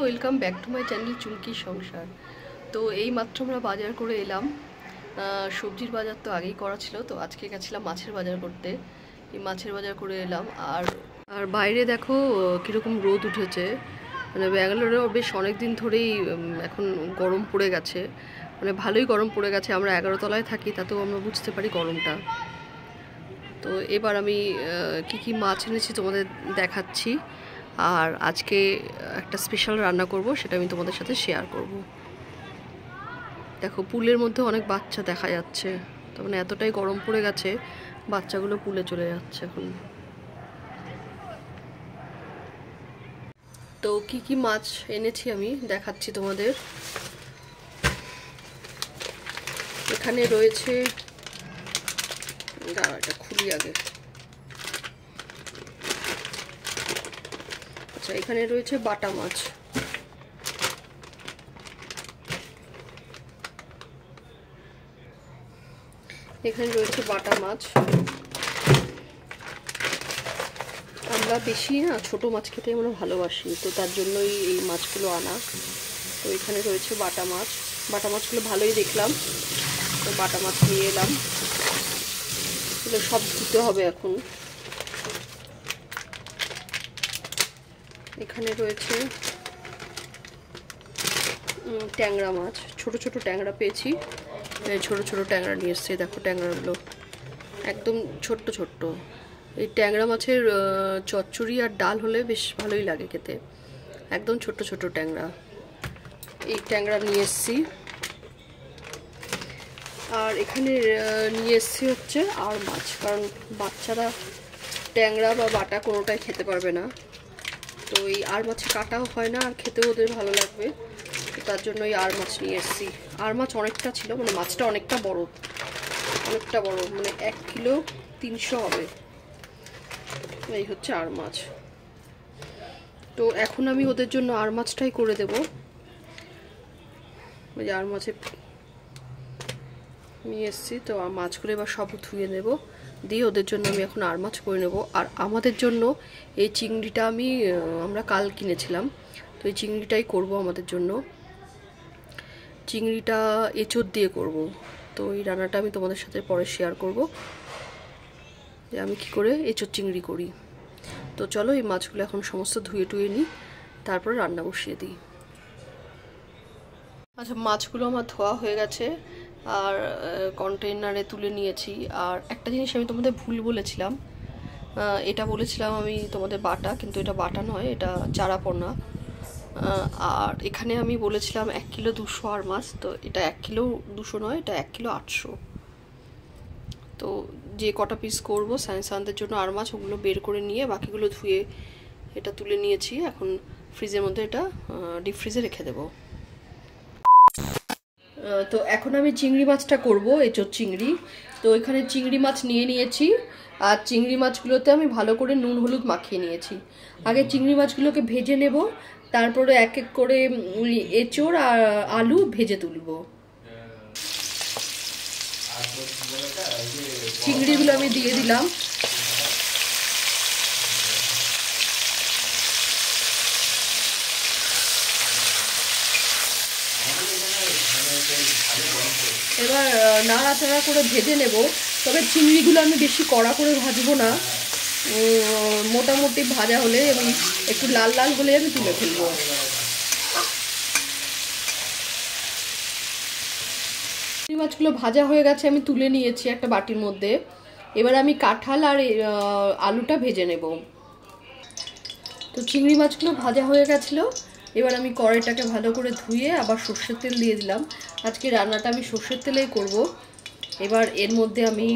Welcome back to my channel Chumki Sansar. তো এই মাত্র আমরা বাজার করে এলাম। সবজির বাজার তো আগেই করা ছিল, তো আজকে গেছিলাম মাছের বাজার করতে। এই মাছের বাজার করে এলাম। আর বাইরে দেখো কীরকম রোদ উঠেছে। মানে ব্যাঙ্গালোরেও বেশ অনেক দিন ধরেই এখন গরম পড়ে গেছে, মানে ভালোই গরম পড়ে গেছে। আমরা 11 তলায় থাকি, তাতেও আমরা বুঝতে পারি গরমটা। তো এবার আমি কি মাছ এনেছি তোমাদের দেখাচ্ছি। আর আজকে একটা স্পেশাল রান্না করব, সেটা আমি তোমাদের সাথে শেয়ার করব। দেখো পুলের মধ্যে অনেক বাচ্চা দেখা যাচ্ছে, তার মানে এতটাই গরম পড়ে গেছে, বাচ্চাগুলো পুলে চলে যাচ্ছে এখন। তো কি মাছ এনেছি আমি দেখাচ্ছি তোমাদের। এখানে রয়েছে, এটা খুলি আগে। আচ্ছা, এখানে রয়েছে বাটা মাছ। এখানে রয়েছে বাটা মাছ। আমরা বেশি না ছোট মাছ খেতে আমরা ভালোবাসি, তো তার জন্যই এই মাছগুলো আনা। তো এখানে রয়েছে বাটা মাছ। বাটা মাছগুলো ভালোই দেখলাম, তো বাটা মাছ নিয়ে এলাম। এগুলো সব ধুতে হবে এখন। এখানে রয়েছে ট্যাংরা মাছ, ছোট ছোট ট্যাংরা পেয়েছি। ছোট ছোট ট্যাংরা নিয়ে এসছে, দেখো ট্যাংরাগুলো একদম ছোট্ট ছোট্ট। এই ট্যাংরা মাছের চচ্চড়ি আর ডাল হলে বেশ ভালোই লাগে খেতে, একদম ছোট্ট ছোট ট্যাংরা। এই ট্যাংরা নিয়ে এসছি। আর এখানে নিয়ে এসছি হচ্ছে আর মাছ, কারণ বাচ্চারা ট্যাংরা বা বাটা কোনোটাই খেতে পারবে না। তো এই আর মাছে কাটাও হয় না, আর খেতেও ওদের ভালো লাগবে, তো তার জন্য এই আর মাছ নিয়ে এসছি। আর মাছ অনেকটা ছিল, মানে মাছটা অনেকটা বড়, মানে 1 কিলো 300 হবে। এই হচ্ছে আর মাছ। তো এখন আমি ওদের জন্য আর মাছটাই করে দেব। ওই যে আর মাছে নিয়ে এসছি, তো আর মাছগুলো এবার সব ধুয়ে নেব, দিয়ে ওদের জন্য আমি এখন আর মাছ করে নেব। আর আমাদের জন্য এই চিংড়িটা আমরা কাল কিনেছিলাম, তো এই চিংড়িটাই করব আমাদের জন্য। চিংড়িটা এঁচোড় দিয়ে করব। তো এই রান্নাটা আমি তোমাদের সাথে পরে শেয়ার করব, যে আমি কি করে এঁচোড় চিংড়ি করি। তো চলো এই মাছগুলো এখন সমস্ত ধুয়ে টুয়ে নিই, তারপরে রান্না বসিয়ে দিই। আচ্ছা, মাছগুলো আমার ধোয়া হয়ে গেছে আর কন্টেইনারে তুলে নিয়েছি। আর একটা জিনিস আমি তোমাদের ভুল বলেছিলাম, এটা বলেছিলাম আমি তোমাদের বাটা, কিন্তু এটা বাটা নয়, এটা চারাপোনা। আর এখানে আমি বলেছিলাম 1 কিলো 200 আর মাছ, তো এটা 1 কিলো 200 নয়, এটা 1 কিলো 800। তো যে কটা পিস করবো সানদের জন্য আর মাছ, ওগুলো বের করে নিয়ে বাকিগুলো ধুয়ে এটা তুলে নিয়েছি। এখন ফ্রিজের মধ্যে এটা ডিপ ফ্রিজে রেখে দেবো। তো এখন আমি চিংড়ি মাছটা করবো, এঁচোড় চিংড়ি। তো এখানে চিংড়ি মাছ নিয়ে নিয়েছি, আর চিংড়ি মাছগুলোতে আমি ভালো করে নুন হলুদ মাখিয়ে নিয়েছি। আগে চিংড়ি মাছগুলোকে ভেজে নেব, তারপরে এক এক করে এঁচোড় আর আলু ভেজে তুলবো। চিংড়িগুলো আমি দিয়ে দিলাম। এবার নাড়াচাড়া করে ভেজে নেব, তবে চিংড়িগুলো আমি বেশি কড়া করে ভাজবো না, মোটামুটি ভাজা হলে আমি একটু লাল লাল হলে আমি তুলে ফেলবো। চিংড়ি মাছগুলো ভাজা হয়ে গেছে, আমি তুলে নিয়েছি একটা বাটির মধ্যে। এবার আমি কাঁঠাল আর আলুটা ভেজে নেব। তো চিংড়ি মাছগুলো ভাজা হয়ে গেছিলো, এবার আমি কড়াইটাকে ভালো করে ধুয়ে আবার সর্ষের তেল দিয়ে দিলাম। আজকে রান্নাটা আমি সর্ষের তেলেই করব। এবার এর মধ্যে আমি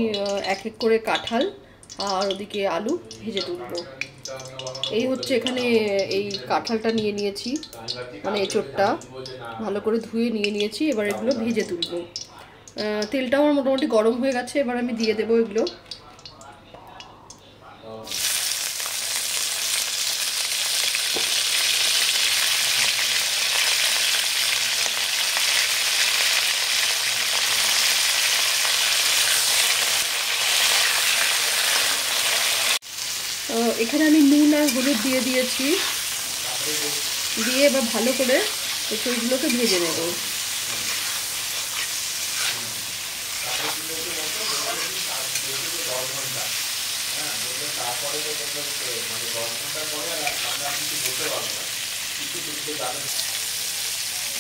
এক এক করে কাঁঠাল আর ওদিকে আলু ভেজে তুলব। এই হচ্ছে এখানে এই কাঁঠালটা নিয়ে নিয়েছি, মানে এঁচোড়টা ভালো করে ধুয়ে নিয়ে নিয়েছি। এবার এগুলো ভেজে তুলব। তেলটা আমার মোটামুটি গরম হয়ে গেছে, এবার আমি দিয়ে দেবো এগুলো। এখানে আমি নুন আর হলুদ দিয়ে দিয়েছি। দিয়ে এবার ভালো করে এঁচড়গুলোকে ভেজে নেব।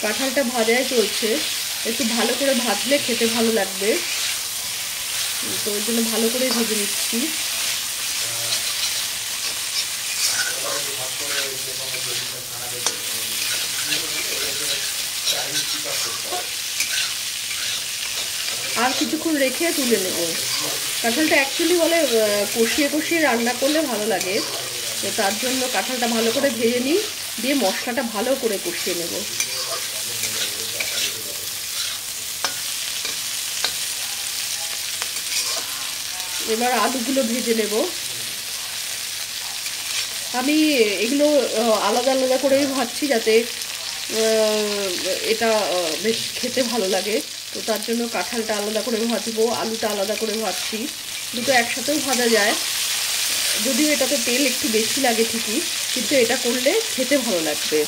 কাঁঠালটা ভাজাই চলছে, একটু ভালো করে ভাজলে খেতে ভালো লাগবে, তো ওই জন্য ভালো করে ভেজে নিচ্ছি। আর কিছুক্ষণ রেখে তুলে নেব। কাঁঠালটা অ্যাকচুয়ালি বলে কষিয়ে কষিয়ে রান্না করলে ভালো লাগে, তো তার জন্য কাঁঠালটা ভালো করে ভেজে নিই, দিয়ে মশলাটা ভালো করে কষিয়ে নেব। এবার আলুগুলো ভেজে নেব। আমি এগুলো আলাদা আলাদা করেই ভাজছি, যাতে এটা বেশ খেতে ভালো লাগে, তো তার জন্য কাঁঠালটা আলাদা করে ভাজবো, আলুটা আলাদা করে ভাজছি। দুটো একসাথেও ভাজা যায়, যদিও এটাতে তেল একটু বেশি লাগে ঠিকই, কিন্তু এটা করলে খেতে ভালো লাগবে,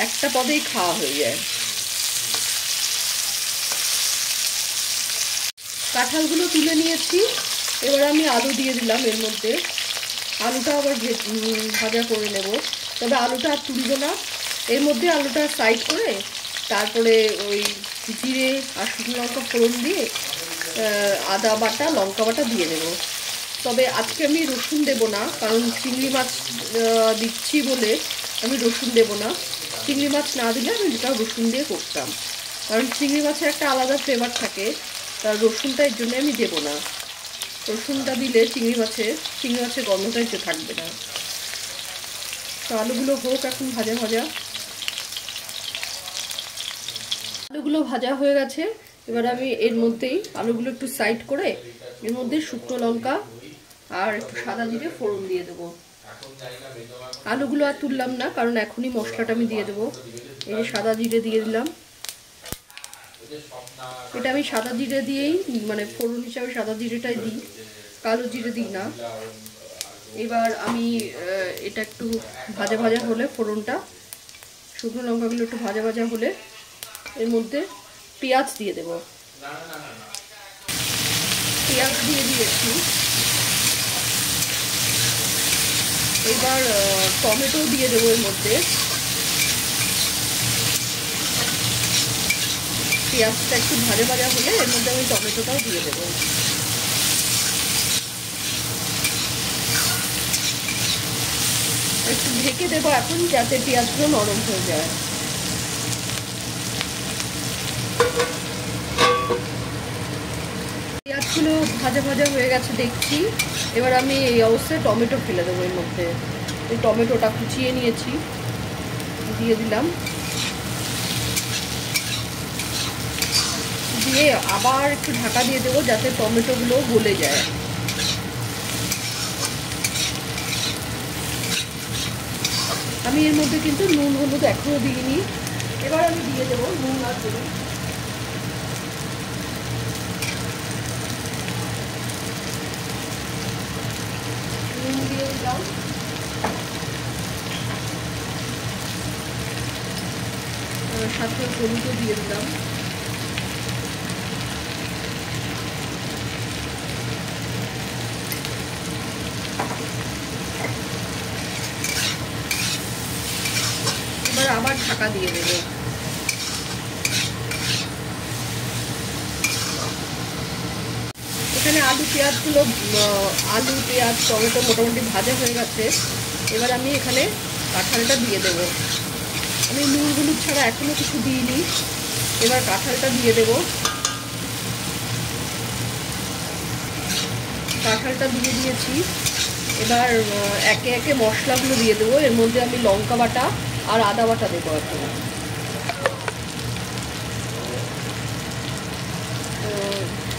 একটা পদেই খাওয়া হয়ে যায়। কাঁঠালগুলো তুলে নিয়েছি, এবার আমি আলু দিয়ে দিলাম এর মধ্যে। আলুটা আবার ভাজা করে নেব, তবে আলুটা আর তুলব না, এর মধ্যে আলুটা সাইড করে তারপরে ওই জিরে আর শুকনো লঙ্কা ফোড়ন দিয়ে আদা বাটা লঙ্কা বাটা দিয়ে দেব। তবে আজকে আমি রসুন দেব না, কারণ চিংড়ি মাছ দিচ্ছি বলে আমি রসুন দেব না। চিংড়ি মাছ না দিলে আমি যেটা রসুন দিয়ে করতাম, কারণ চিংড়ি মাছের একটা আলাদা ফ্লেভার থাকে, তার রসুনটা এর জন্য আমি দেব না। রসুনটা দিলে চিংড়ি মাছের গন্ধটা একটু থাকবে না। তো আলুগুলো হোক এখন ভাজা ভাজা। আলুগুলো ভাজা হয়ে গেছে, এবার আমি এর মধ্যেই আলুগুলো একটু সাইড করে এর মধ্যে শুকনো লঙ্কা আর একটু সাদা জিরে ফোড়ন দিয়ে দেবো। আলুগুলো আর তুললাম না, কারণ এখনই মশলাটা আমি দিয়ে দেবো। এই যে সাদা জিরে দিয়ে দিলাম, এটা আমি সাদা জিরে দিয়েই মানে ফোড়ন হিসাবে সাদা জিরেটাই দিই, কালো জিরে দিই না। এবার আমি এটা একটু ভাজা ভাজা হলে, ফোড়নটা শুকনো লঙ্কাগুলো একটু ভাজা ভাজা হলে এর মধ্যে পেঁয়াজ দিয়ে দেব। পেঁয়াজ দিয়ে দিয়েছি, এবার টমেটো দিয়ে দেবো এর মধ্যে। পেঁয়াজটা একটু ভাজা ভাজা হলে এর মধ্যে আমি টমেটোটাও দিয়ে দেবো। একটু ঢেকে দেবো এখন, যাতে পেঁয়াজগুলো নরম হয়ে যায়। পেঁয়াজগুলো ভাজা ভাজা হয়ে গেছে দেখছি, এবার আমি এই অবস্থায় টমেটো ফেলে দেবো এর মধ্যে। এই টমেটোটা কুচিয়ে নিয়েছি, দিয়ে দিলাম, দিয়ে আবার একটু ঢাকা দিয়ে দেবো যাতে টমেটোগুলো গলে যায়। আমি এর মধ্যে কিন্তু নুন হলুদ এখনও দিইনি, এবার আমি দিয়ে দেবো নুন আর হলুদ। নুন দিয়ে দিলাম, সাথে হলুদও দিয়ে দিলাম। এবার আবার ঢাকা দিয়ে দেবো। এখানে আলু পেঁয়াজ টমেটো মোটামুটি ভাজা হয়ে গেছে, এবার আমি এখানে কাঁঠালটা দিয়ে দেবো। আমি নুন হলুদ ছাড়া এখনো কিছু দিইনি, এবার কাঁঠালটা দিয়ে দেবো। কাঁঠালটা দিয়ে দিয়েছি, এবার একে একে মশলাগুলো দিয়ে দেবো। এর মধ্যে আমি লঙ্কা বাটা আর আদা বাটা দেবো এখন।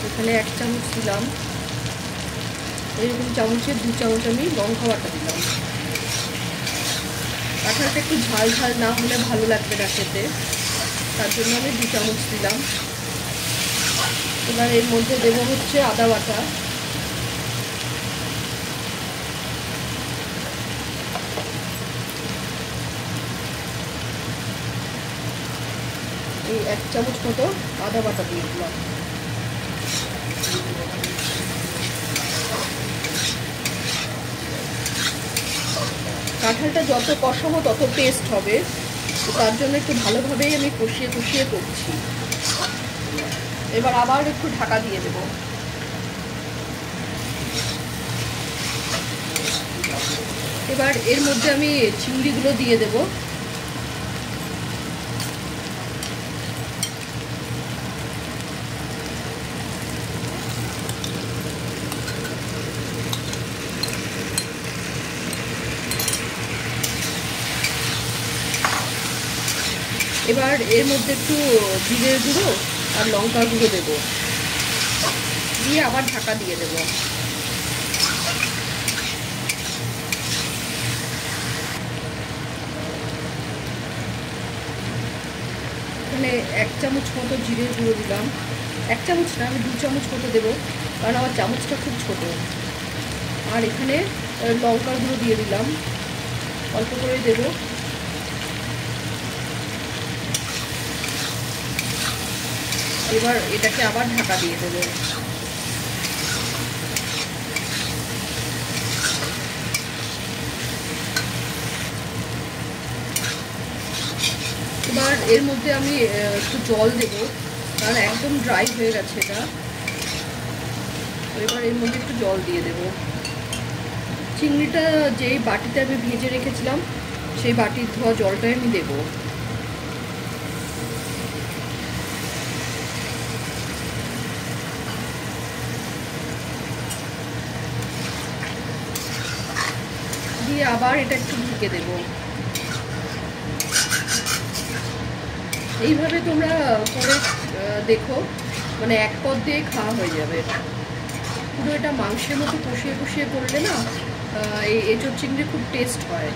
এখানে 1 চামচ দিলাম, এরকম চামচের 2 চামচ আমি লঙ্কা বাটা দিলাম। কাঁঠালটা একটু ঝাল ঝাল না হলে ভালো লাগবে না খেতে, তার জন্য আমি 2 চামচ দিলাম। এবার এর মধ্যে দেবো হচ্ছে আদা বাটা, এই 1 চামচ মতো আদা বাটা দিয়ে দিলাম। কাঁঠালটা যত কষাবো তত টেস্ট হবে, তো তার জন্য একটু ভালোভাবেই আমি কষিয়ে কষিয়ে করছি। এবার আবার একটু ঢাকা দিয়ে দেব। এবার এর মধ্যে আমি চিংড়িগুলো দিয়ে দেব। এবার এর মধ্যে একটু জিরের গুঁড়ো আর লঙ্কার গুঁড়ো দেব, দিয়ে আবার ঢাকা দিয়ে দেব। এখানে 1 চামচ মতো জিরের গুঁড়ো দিলাম। 1 চামচ না, আমি 2 চামচ মতো দেবো, কারণ আমার চামচটা খুব ছোট। আর এখানে লঙ্কার গুঁড়ো দিয়ে দিলাম, অল্প করে দেব। এবার এটাকে আবার ঢাকা দিয়ে দেবো। এবার এর মধ্যে আমি একটু জল দেব, কারণ একদম ড্রাই হয়ে গেছে এটা। তো এবার এর মধ্যে একটু জল দিয়ে দেব। চিংড়িটা যেই বাটিতে আমি ভেজে রেখেছিলাম সেই বাটির ধোয়া জলটাই আমি দেব। দিয়ে আবার এটা একটু ঢেকে দেব। এইভাবে তোমরা করে দেখো, মানে এক পদ দিয়ে খাওয়া হয়ে যাবে। পুরো এটা মাংসের মতো কষিয়ে কষিয়ে করলে না এই এঁচোড় চিংড়ি খুব টেস্ট হয়।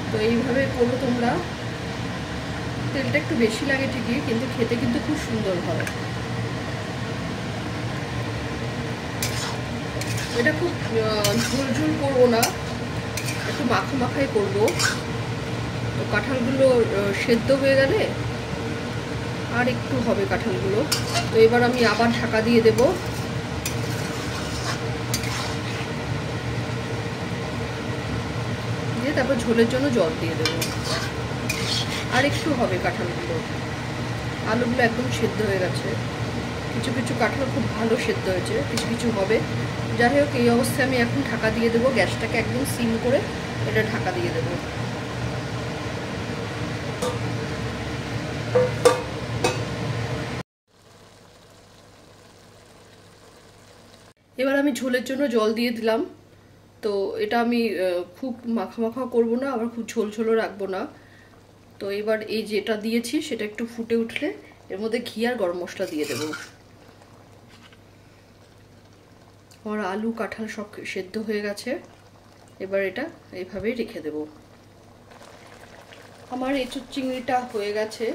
তো এইভাবে করো তোমরা। তেলটা একটু বেশি লাগে ঠিকই, কিন্তু খেতে কিন্তু খুব সুন্দর হয়। এটা খুব ঝোল ঝোল করবো না, একটু মাখা মাখাই করবো। তো কাঁঠালগুলো সেদ্ধ হয়ে গেলে আর একটু হবে কাঁঠালগুলো। তো এবার আমি আবার ঢাকা দিয়ে দেব। দিয়ে তারপর ঝোলের জন্য জল দিয়ে দেব। আর একটু হবে কাঁঠালগুলো। আলুগুলো একদম সেদ্ধ হয়ে গেছে, কিছু কিছু কাঁঠাল খুব ভালো সেদ্ধ হয়েছে, কিছু কিছু হবে। যাই হোক, এই অবস্থায় আমি এখন ঢাকা দিয়ে দেবো। গ্যাসটাকে একদম সিম করে এটা ঢাকা দিয়ে দেবো। এবার আমি ঝোলের জন্য জল দিয়ে দিলাম। তো এটা আমি খুব মাখা মাখা করবো না, আবার খুব ঝোল ঝোলও রাখবো না। তো এবার এই যেটা দিয়েছি সেটা একটু ফুটে উঠলে এর মধ্যে ঘি আর গরম মশলা দিয়ে দেবো। আমার আলু কাঁঠাল সব সেদ্ধ হয়ে গেছে। এবার এটা এইভাবেই রেখে দেব। আমার এঁচোড় চিংড়িটা হয়ে গেছে।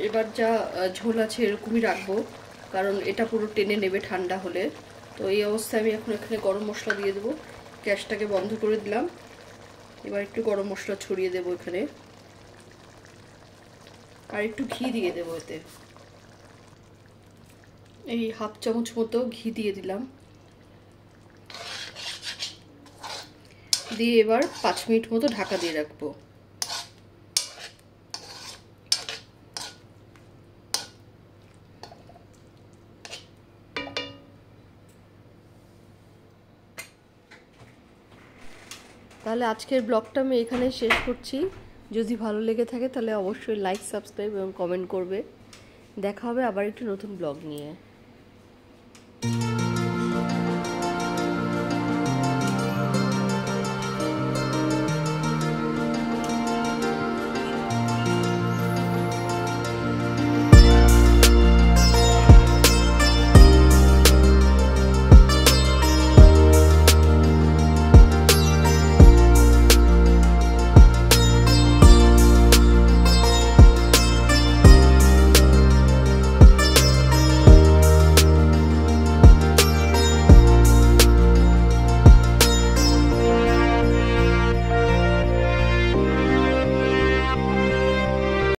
এবার যা ঝোল আছে এরকমই রাখবো, কারণ এটা পুরো টেনে নেবে ঠান্ডা হলে। তো এই অবস্থায় আমি এখন এখানে গরম মশলা দিয়ে দেবো। গ্যাসটাকে বন্ধ করে দিলাম। এবার একটু গরম মশলা ছড়িয়ে দেবো এখানে, আর একটু ঘি দিয়ে দেবো এতে। এই হাফ চামচ মতো ঘি দিয়ে দিলাম। দিয়ে এবার 5 মিনিট মতো ঢাকা দিয়ে রাখবো। তাহলে আজকের ব্লগটা আমি এখানে শেষ করছি। যদি ভালো লেগে থাকে তাহলে অবশ্যই লাইক, সাবস্ক্রাইব এবং কমেন্ট করবে। দেখা হবে আবার একটি নতুন ব্লগ নিয়ে।